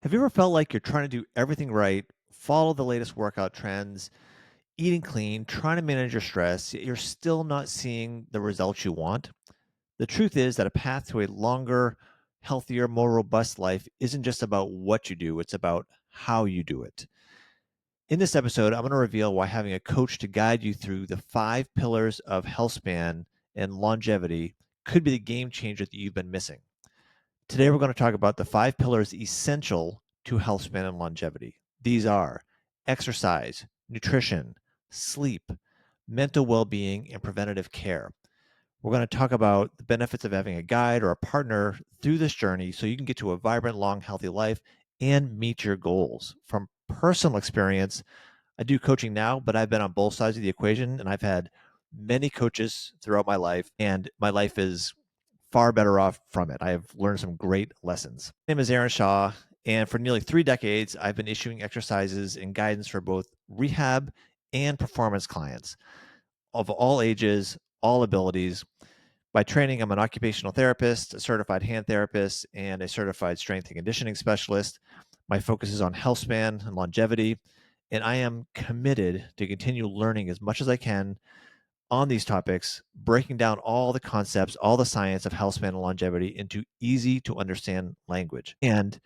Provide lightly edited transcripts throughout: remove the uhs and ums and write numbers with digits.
Have you ever felt like you're trying to do everything right, follow the latest workout trends, eating clean, trying to manage your stress, yet you're still not seeing the results you want? The truth is that a path to a longer, healthier, more robust life isn't just about what you do, it's about how you do it. In this episode, I'm going to reveal why having a coach to guide you through the 5 pillars of Healthspan and longevity could be the game changer that you've been missing. Today, we're going to talk about the 5 pillars essential to health span and longevity. These are exercise, nutrition, sleep, mental well being, and preventative care. We're going to talk about the benefits of having a guide or a partner through this journey so you can get to a vibrant, long, healthy life and meet your goals. From personal experience, I do coaching now, but I've been on both sides of the equation and I've had many coaches throughout my life, and my life is far better off from it. I have learned some great lessons. My name is Aaron Shaw, and for nearly 3 decades, I've been issuing exercises and guidance for both rehab and performance clients of all ages, all abilities. By training, I'm an occupational therapist, a certified hand therapist, and a certified strength and conditioning specialist. My focus is on health span and longevity, and I am committed to continue learning as much as I can on these topics, breaking down all the concepts, all the science of health span and longevity into easy to understand language. And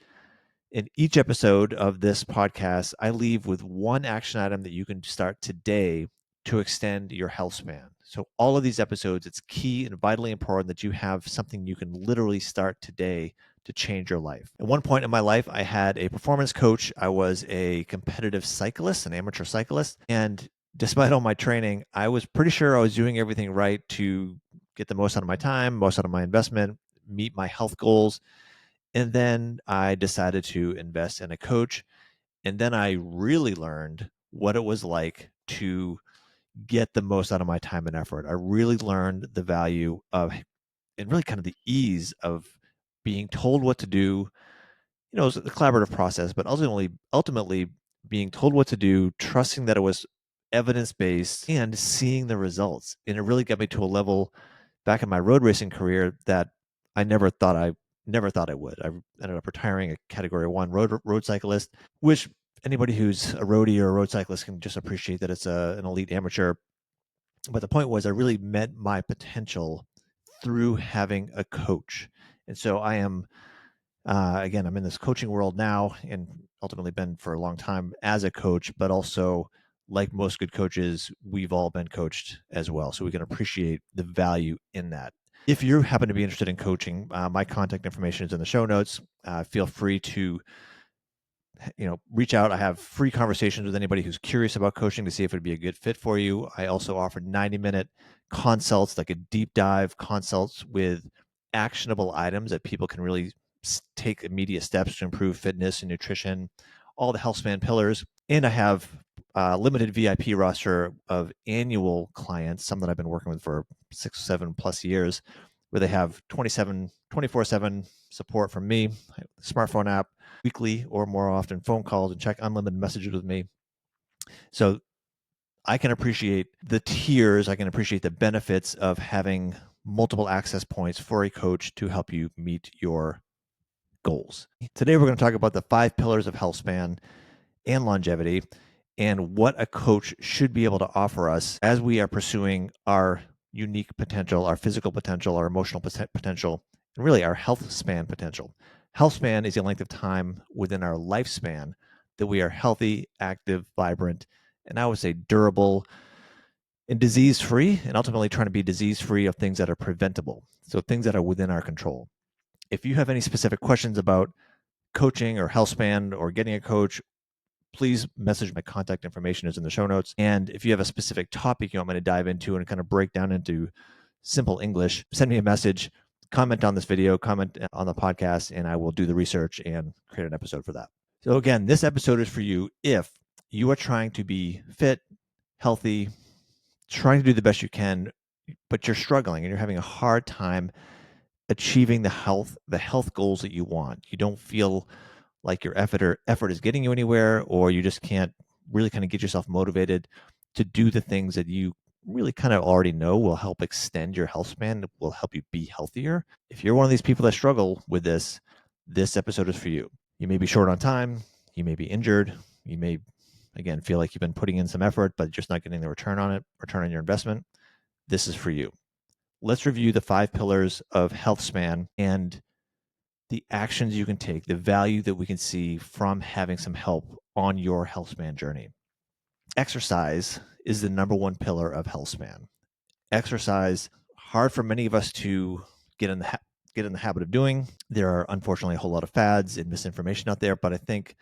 in each episode of this podcast, I leave with one action item that you can start today to extend your health span. So, all of these episodes, it's key and vitally important that you have something you can literally start today to change your life. At one point in my life, I had a performance coach. I was a competitive cyclist, an amateur cyclist. And despite all my training, I was pretty sure I was doing everything right to get the most out of my time, most out of my investment, meet my health goals. And then I decided to invest in a coach. And then I really learned what it was like to get the most out of my time and effort. I really learned the value of, and really kind of the ease of being told what to do. You know, it was a collaborative process, but ultimately being told what to do, trusting that it was evidence based and seeing the results. And it really got me to a level back in my road racing career that I never thought I would. I ended up retiring a Category 1 road cyclist, which anybody who's a roadie or a road cyclist can just appreciate that it's an elite amateur. But the point was, I really met my potential through having a coach. And so I am, again, I'm in this coaching world now and ultimately been for a long time as a coach, but also, like most good coaches, we've all been coached as well. So we can appreciate the value in that. If you happen to be interested in coaching, my contact information is in the show notes. Feel free to reach out. I have free conversations with anybody who's curious about coaching to see if it'd be a good fit for you. I also offer 90-minute consults, like a deep dive consults with actionable items that people can really take immediate steps to improve fitness and nutrition, all the health span pillars. And I have a limited VIP roster of annual clients, some that I've been working with for 6 or 7 plus years, where they have 24/7 support from me, smartphone app, weekly or more often phone calls, and check unlimited messages with me. So I can appreciate the tiers. I can appreciate the benefits of having multiple access points for a coach to help you meet your goals. Today, we're going to talk about the 5 pillars of health span and longevity and what a coach should be able to offer us as we are pursuing our unique potential, our physical potential, our emotional potential, and really our health span potential. Health span is the length of time within our lifespan that we are healthy, active, vibrant, and I would say durable and disease free, and ultimately trying to be disease free of things that are preventable. So things that are within our control. If you have any specific questions about coaching or health span or getting a coach, please message. My contact information is in the show notes. And if you have a specific topic you want me to dive into and kind of break down into simple English, send me a message, comment on this video, comment on the podcast, and I will do the research and create an episode for that. So again, this episode is for you if you are trying to be fit, healthy, trying to do the best you can, but you're struggling and you're having a hard time achieving the health goals that you want. You don't feel like your effort is getting you anywhere, or you just can't really kind of get yourself motivated to do the things that you really kind of already know will help extend your health span, will help you be healthier. If you're one of these people that struggle with this episode is for you. You may be short on time, you may be injured, you may, again, feel like you've been putting in some effort, but just not getting the return on your investment. This is for you. Let's review the 5 pillars of Healthspan and the actions you can take, the value that we can see from having some help on your Healthspan journey. Exercise is the number one pillar of Healthspan. Exercise, hard for many of us to get in the habit of doing. There are unfortunately a whole lot of fads and misinformation out there, but I think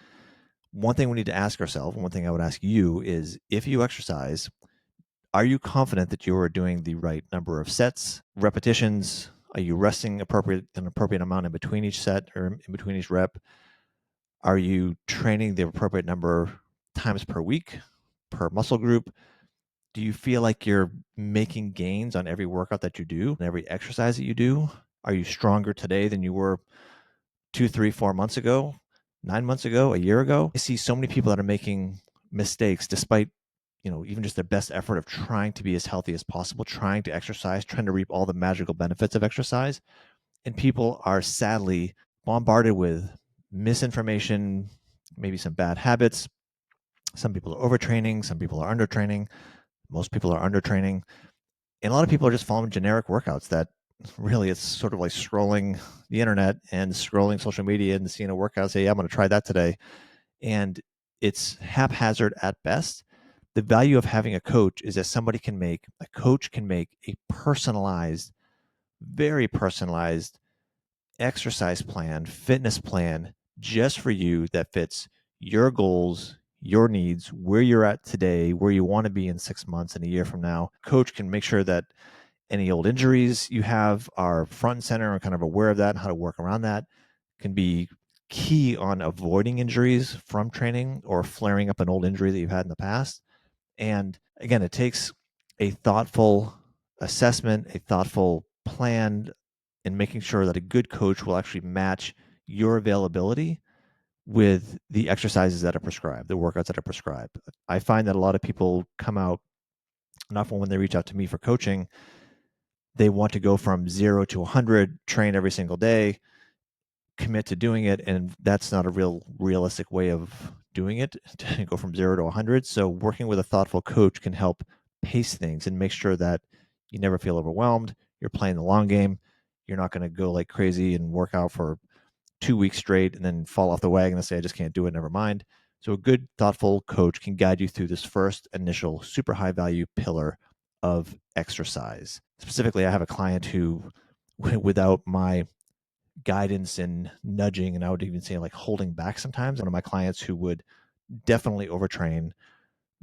one thing we need to ask ourselves, and one thing I would ask you is, if you exercise, are you confident that you are doing the right number of sets, repetitions? Are you resting an appropriate amount in between each set or in between each rep? Are you training the appropriate number times per week, per muscle group? Do you feel like you're making gains on every workout that you do and every exercise that you do? Are you stronger today than you were 2, 3, 4 months ago, 9 months ago, a year ago? I see so many people that are making mistakes despite, even just their best effort of trying to be as healthy as possible, trying to exercise, trying to reap all the magical benefits of exercise. And people are sadly bombarded with misinformation, maybe some bad habits. Some people are overtraining, some people are undertraining, most people are undertraining. And a lot of people are just following generic workouts that really, it's sort of like scrolling the internet and scrolling social media and seeing a workout, say, yeah, I'm going to try that today. And it's haphazard at best. The value of having a coach is that a coach can make a personalized, very personalized exercise plan, fitness plan just for you that fits your goals, your needs, where you're at today, where you want to be in 6 months and a year from now. Coach can make sure that any old injuries you have are front and center and kind of aware of that and how to work around that. Can be key on avoiding injuries from training or flaring up an old injury that you've had in the past. And again, it takes a thoughtful assessment, a thoughtful plan, and making sure that a good coach will actually match your availability with the exercises that are prescribed, the workouts that are prescribed. I find that a lot of people come out, and often when they reach out to me for coaching, they want to go from 0 to 100, train every single day, commit to doing it, and that's not a realistic way of doing it, to go from 0 to 100. So working with a thoughtful coach can help pace things and make sure that you never feel overwhelmed. You're playing the long game. You're not going to go like crazy and work out for 2 weeks straight and then fall off the wagon and say, I just can't do it, never mind. So a good, thoughtful coach can guide you through this first initial super high value pillar of exercise. Specifically, I have a client who, without my guidance and nudging, and I would even say like holding back sometimes, one of my clients who would definitely overtrain,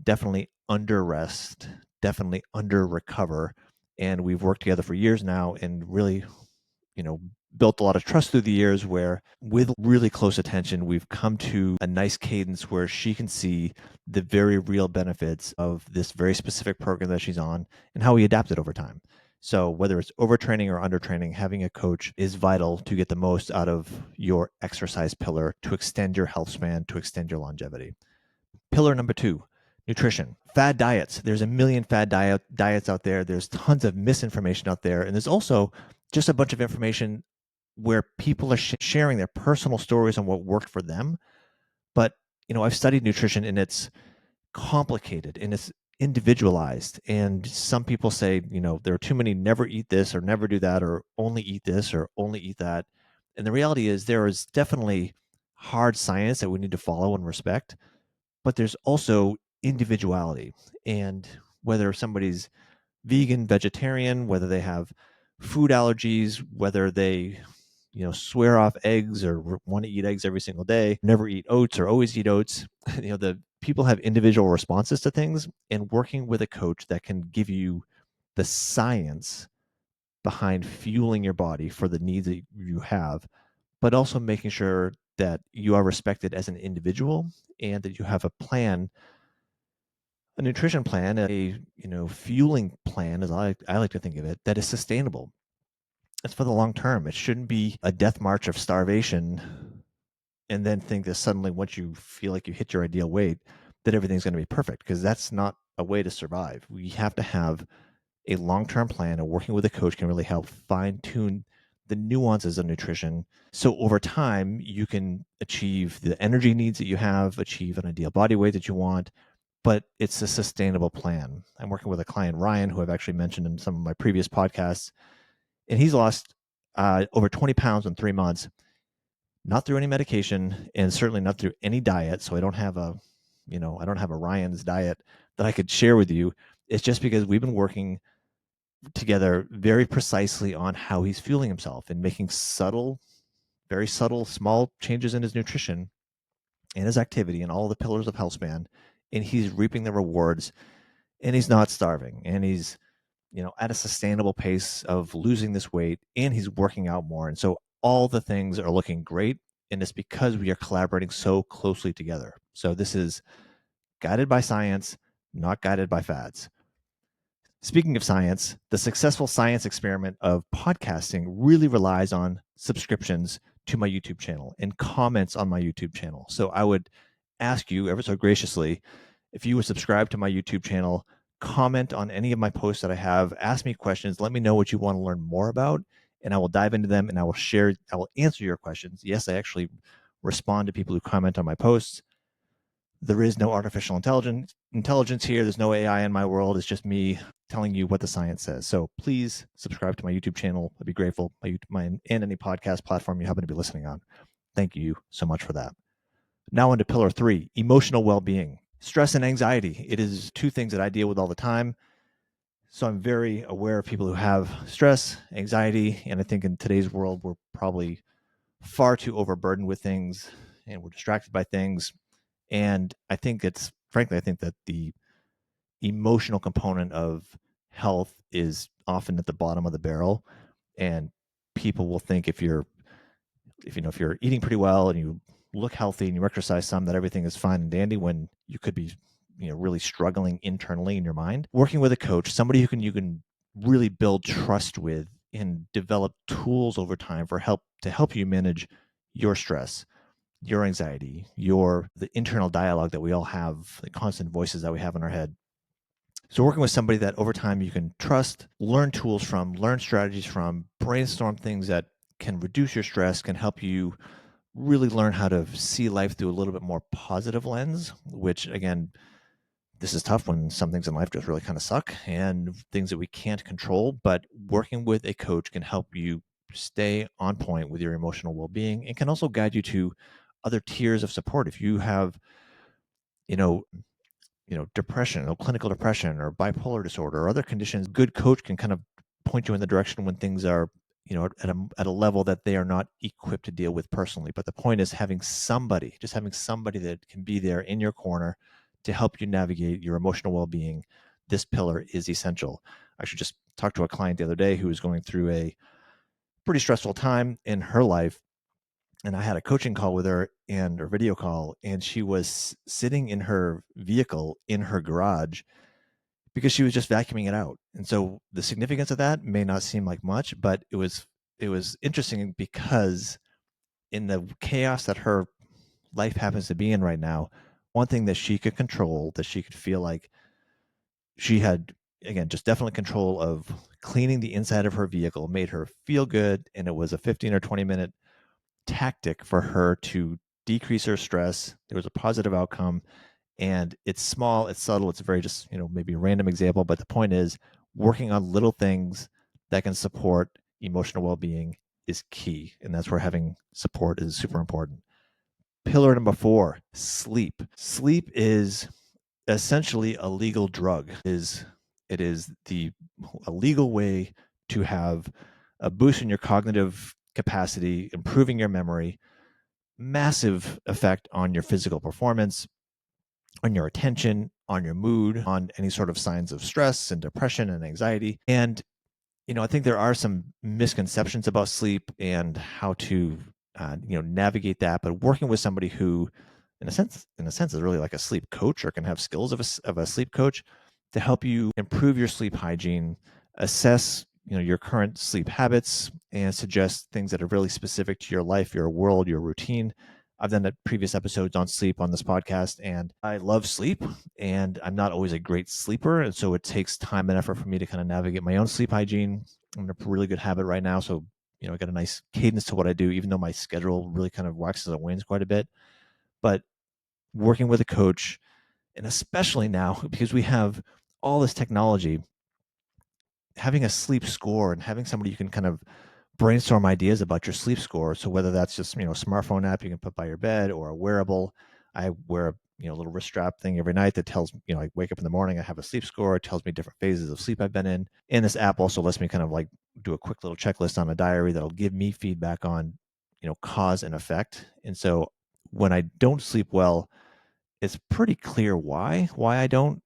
definitely under rest, definitely under recover. And we've worked together for years now and really, built a lot of trust through the years, where with really close attention, we've come to a nice cadence where she can see the very real benefits of this very specific program that she's on and how we adapt it over time. So whether it's overtraining or undertraining, having a coach is vital to get the most out of your exercise pillar, to extend your health span, to extend your longevity. Pillar number 2, nutrition. Fad diets. There's a million diets out there. There's tons of misinformation out there. And there's also just a bunch of information where people are sharing their personal stories on what worked for them. But, I've studied nutrition, and it's complicated and it's individualized. And some people say, there are too many never eat this or never do that, or only eat this or only eat that. And the reality is there is definitely hard science that we need to follow and respect, but there's also individuality. And whether somebody's vegan, vegetarian, whether they have food allergies, whether they, swear off eggs or want to eat eggs every single day, never eat oats or always eat oats, the people have individual responses to things. And working with a coach that can give you the science behind fueling your body for the needs that you have, but also making sure that you are respected as an individual and that you have a plan, a nutrition plan, a fueling plan, as I like to think of it, that is sustainable. It's for the long term. It shouldn't be a death march of starvation and then think that suddenly, once you feel like you hit your ideal weight, that everything's going to be perfect, because that's not a way to survive. We have to have a long-term plan, and working with a coach can really help fine-tune the nuances of nutrition. So over time, you can achieve the energy needs that you have, achieve an ideal body weight that you want, but it's a sustainable plan. I'm working with a client, Ryan, who I've actually mentioned in some of my previous podcasts, and he's lost over 20 pounds in 3 months, not through any medication and certainly not through any diet. So I don't have a Ryan's diet that I could share with you. It's just because we've been working together very precisely on how he's fueling himself and making very subtle, small changes in his nutrition and his activity and all the pillars of Healthspan. And he's reaping the rewards, and he's not starving, and he's at a sustainable pace of losing this weight, and he's working out more. And so all the things are looking great. And it's because we are collaborating so closely together. So this is guided by science, not guided by fads. Speaking of science, the successful science experiment of podcasting really relies on subscriptions to my YouTube channel and comments on my YouTube channel. So I would ask you ever so graciously if you would subscribe to my YouTube channel, comment on any of my posts that I have, ask me questions, let me know what you want to learn more about, and I will dive into them and I will answer your questions. Yes, I actually respond to people who comment on my posts. There is no artificial intelligence here. There's no AI in my world. It's just me telling you what the science says. So please subscribe to my YouTube channel. I'd be grateful. And any podcast platform you happen to be listening on. Thank you so much for that. Now on to pillar 3, emotional well-being. Stress and anxiety. It is two things that I deal with all the time. So I'm very aware of people who have stress, anxiety, and I think in today's world, we're probably far too overburdened with things and we're distracted by things. And I think that the emotional component of health is often at the bottom of the barrel. And people will think if you're eating pretty well and you look healthy and you exercise some, that everything is fine and dandy, when you could be really struggling internally in your mind. Working with a coach, somebody you can really build trust with and develop tools over time to help you manage your stress, your anxiety, the internal dialogue that we all have, the constant voices that we have in our head. So working with somebody that over time you can trust, learn tools from, learn strategies from, brainstorm things that can reduce your stress, can help you really learn how to see life through a little bit more positive lens, which again, this is tough when some things in life just really kind of suck and things that we can't control. But working with a coach can help you stay on point with your emotional well-being and can also guide you to other tiers of support. If you have, you know, depression, clinical depression or bipolar disorder or other conditions, good coach can kind of point you in the direction when things are, at a level that they are not equipped to deal with personally. But the point is having somebody that can be there in your corner to help you navigate your emotional well-being. This pillar is essential. I actually just talked to a client the other day who was going through a pretty stressful time in her life, and I had a coaching call with her or video call, and she was sitting in her vehicle in her garage because she was just vacuuming it out. And so the significance of that may not seem like much, but it was interesting because in the chaos that her life happens to be in right now, one thing that she could control, that she could feel like she had, again, just definitely control of cleaning the inside of her vehicle, made her feel good, and it was a 15 or 20-minute tactic for her to decrease her stress. There was a positive outcome, and it's small, it's subtle, it's very just, maybe a random example, but the point is working on little things that can support emotional well-being is key, and that's where having support is super important. Pillar number 4, sleep. Sleep is essentially a legal drug. It is a legal way to have a boost in your cognitive capacity, improving your memory, massive effect on your physical performance, on your attention, on your mood, on any sort of signs of stress and depression and anxiety. And I think there are some misconceptions about sleep and how to navigate that. But working with somebody who, in a sense, is really like a sleep coach or can have skills of a sleep coach to help you improve your sleep hygiene, assess your current sleep habits, and suggest things that are really specific to your life, your world, your routine. I've done previous episodes on sleep on this podcast, and I love sleep, and I'm not always a great sleeper. And so it takes time and effort for me to kind of navigate my own sleep hygiene. I'm in a really good habit right now. So I got a nice cadence to what I do, even though my schedule really kind of waxes and wanes quite a bit. But working with a coach, and especially now because we have all this technology, having a sleep score and having somebody you can kind of brainstorm ideas about your sleep score. So whether that's just a smartphone app you can put by your bed or a wearable, I wear a little wrist strap thing every night that tells I wake up in the morning, I have a sleep score. It tells me different phases of sleep I've been in. And this app also lets me kind of like do a quick little checklist on a diary that'll give me feedback on cause and effect. And so when I don't sleep well, it's pretty clear why I don't.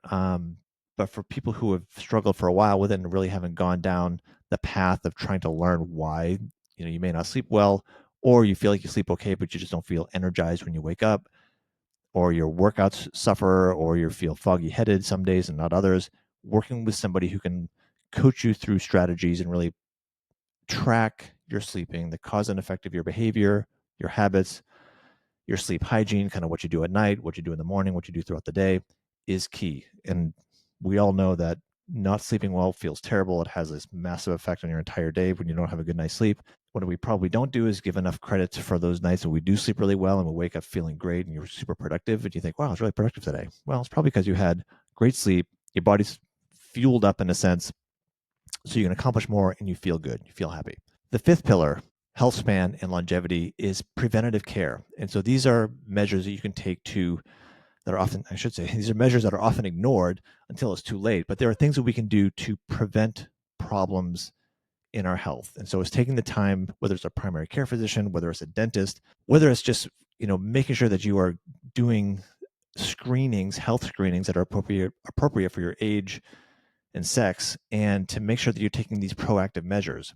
But for people who have struggled for a while with it and really haven't gone down the path of trying to learn why, you may not sleep well, or you feel like you sleep okay, but you just don't feel energized when you wake up, or your workouts suffer, or you feel foggy headed some days and not others. Working with somebody who can coach you through strategies and really track your sleeping, the cause and effect of your behavior, your habits, your sleep hygiene, kind of what you do at night, what you do in the morning, what you do throughout the day is key. And we all know that not sleeping well feels terrible. It has this massive effect on your entire day when you don't have a good night's sleep. What we probably don't do is give enough credit for those nights when we do sleep really well and we wake up feeling great and you're super productive and you think, wow, I was really productive today. Well, it's probably because you had great sleep, your body's fueled up in a sense, so you can accomplish more and you feel good, you feel happy. The fifth pillar, health span and longevity, is preventative care. And so these are measures that you can take that are often, I should say, these are measures that are often ignored until it's too late. But there are things that we can do to prevent problems in our health. And so it's taking the time, whether it's a primary care physician, whether it's a dentist, whether it's just, making sure that you are doing screenings, health screenings that are appropriate for your age and sex, and to make sure that you're taking these proactive measures.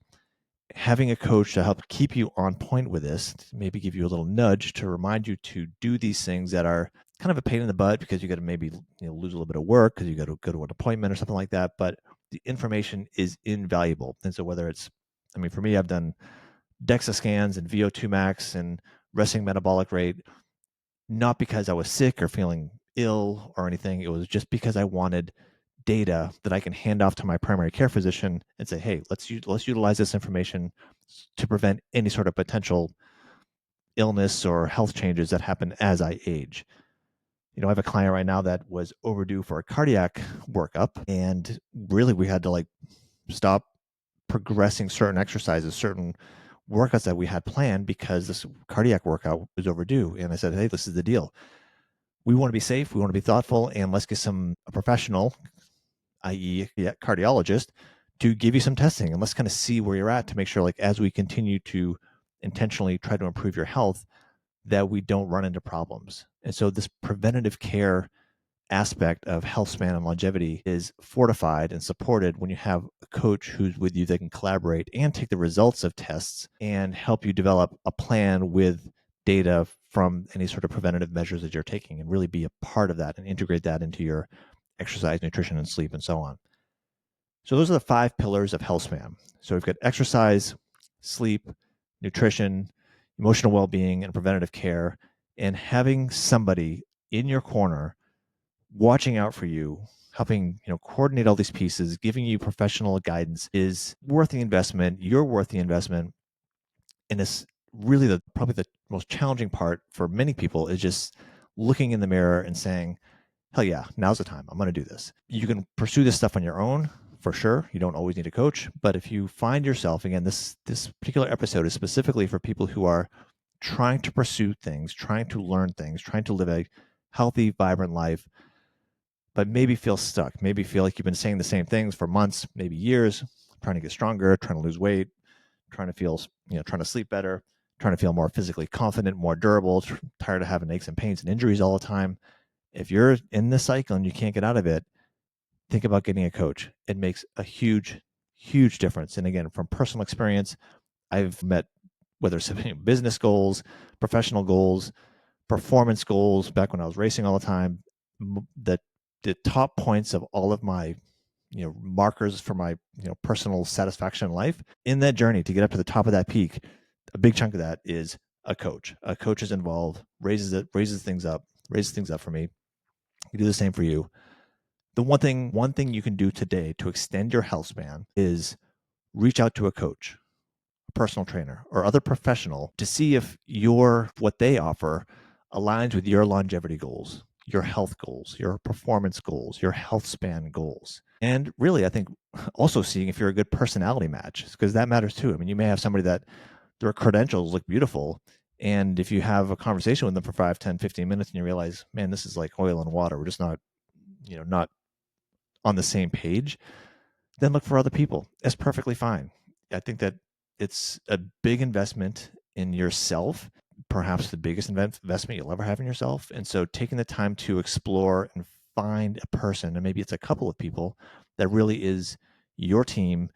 Having a coach to help keep you on point with this, maybe give you a little nudge to remind you to do these things that are kind of a pain in the butt because you got to maybe lose a little bit of work because you got to go to an appointment or something like that. But the information is invaluable. And so whether it's, for me, I've done DEXA scans and VO2 max and resting metabolic rate, not because I was sick or feeling ill or anything. It was just because I wanted data that I can hand off to my primary care physician and say, hey, let's utilize this information to prevent any sort of potential illness or health changes that happen as I age. I have a client right now that was overdue for a cardiac workup, and really we had to stop progressing certain exercises, certain workouts that we had planned because this cardiac workout was overdue. And I said, hey, this is the deal. We want to be safe, we want to be thoughtful, and let's get a professional, i.e., a cardiologist, to give you some testing and let's kind of see where you're at to make sure, as we continue to intentionally try to improve your health, that we don't run into problems. And so this preventative care aspect of health span and longevity is fortified and supported when you have a coach who's with you that can collaborate and take the results of tests and help you develop a plan with data from any sort of preventative measures that you're taking, and really be a part of that and integrate that into your exercise, nutrition, and sleep, and so on. So those are the 5 pillars of healthspan. So we've got exercise, sleep, nutrition, emotional well-being, and preventative care. And having somebody in your corner watching out for you, helping coordinate all these pieces, giving you professional guidance is worth the investment. You're worth the investment. And it's really probably the most challenging part for many people is just looking in the mirror and saying, hell yeah, now's the time. I'm going to do this. You can pursue this stuff on your own for sure. You don't always need a coach. But if you find yourself, again, this particular episode is specifically for people who are trying to pursue things, trying to learn things, trying to live a healthy, vibrant life, but maybe feel stuck, maybe feel like you've been saying the same things for months, maybe years, trying to get stronger, trying to lose weight, trying to feel, trying to sleep better, trying to feel more physically confident, more durable, tired of having aches and pains and injuries all the time. If you're in this cycle and you can't get out of it, think about getting a coach. It makes a huge, huge difference. And again, from personal experience, I've met, whether it's business goals, professional goals, performance goals, back when I was racing all the time, that the top points of all of my markers for my personal satisfaction in life, in that journey to get up to the top of that peak, a big chunk of that is a coach. A coach is involved, raises things up for me. You do the same for you. The one thing you can do today to extend your health span is reach out to a coach. a personal trainer, or other professional to see if what they offer aligns with your longevity goals, your health goals, your performance goals, your health span goals. And really, I think also seeing if you're a good personality match, because that matters too. I mean, you may have somebody that their credentials look beautiful. And if you have a conversation with them for 5, 10, 15 minutes and you realize, man, this is like oil and water. We're just not on the same page, then look for other people. That's perfectly fine. I think that it's a big investment in yourself, perhaps the biggest investment you'll ever have in yourself. And so taking the time to explore and find a person, and maybe it's a couple of people that really is your team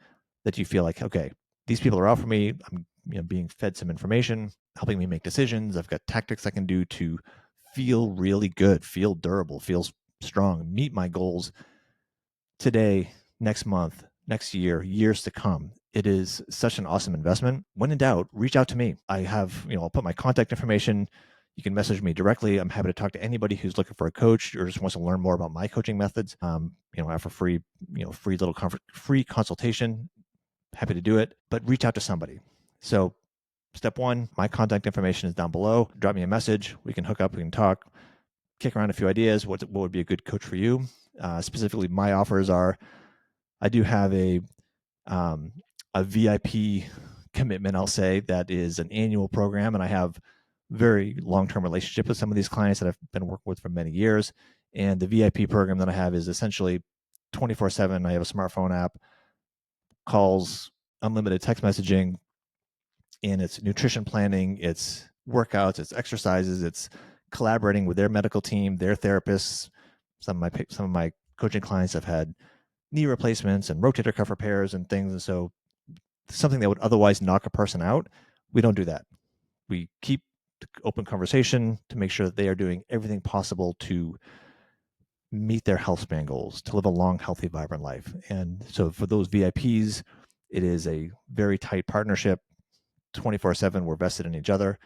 that you feel like, okay, these people are out for me. I'm being fed some information, helping me make decisions. I've got tactics I can do to feel really good, feel durable, feel strong, meet my goals today, next month, next year, years to come. It is such an awesome investment. When in doubt, reach out to me. I have, I'll put my contact information. You can message me directly. I'm happy to talk to anybody who's looking for a coach or just wants to learn more about my coaching methods. I have a free consultation. Happy to do it, but reach out to somebody. So step one, my contact information is down below. Drop me a message. We can hook up. We can talk, kick around a few ideas. What would be a good coach for you? Specifically, my offers are I do have a VIP commitment, I'll say, that is an annual program, and I have very long-term relationship with some of these clients that I've been working with for many years. And the VIP program that I have is essentially 24/7. I have a smartphone app, calls, unlimited text messaging, and it's nutrition planning, it's workouts, it's exercises, it's collaborating with their medical team, their therapists. Some of my coaching clients have had knee replacements and rotator cuff repairs and things. And so something that would otherwise knock a person out, we don't do that. We keep open conversation to make sure that they are doing everything possible to meet their health span goals, to live a long, healthy, vibrant life. And so for those VIPs, it is a very tight partnership. 24/7, we're vested in each other.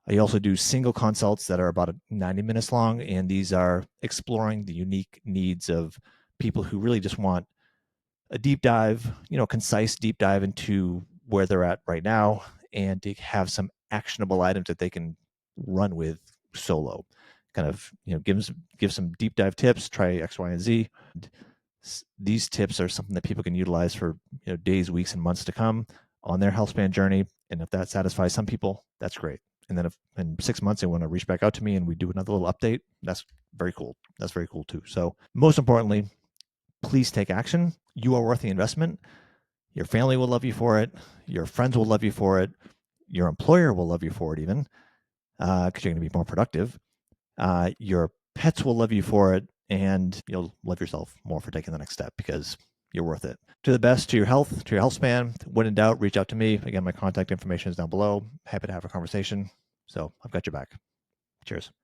I also do single consults that are about 90 minutes long, and these are exploring the unique needs of people who really just want a deep dive, concise deep dive into where they're at right now, and to have some actionable items that they can run with solo. Kind of, give some deep dive tips, try X, Y, and Z. These tips are something that people can utilize for days, weeks, and months to come on their health span journey. And if that satisfies some people, that's great. And then if in 6 months they want to reach back out to me and we do another little update, that's very cool. That's very cool too. So most importantly, please take action. You are worth the investment. Your family will love you for it. Your friends will love you for it. Your employer will love you for it, even because you're going to be more productive. Your pets will love you for it, and you'll love yourself more for taking the next step because you're worth it. To the best, to your health span. When in doubt, reach out to me. Again, my contact information is down below. Happy to have a conversation. So I've got your back. Cheers.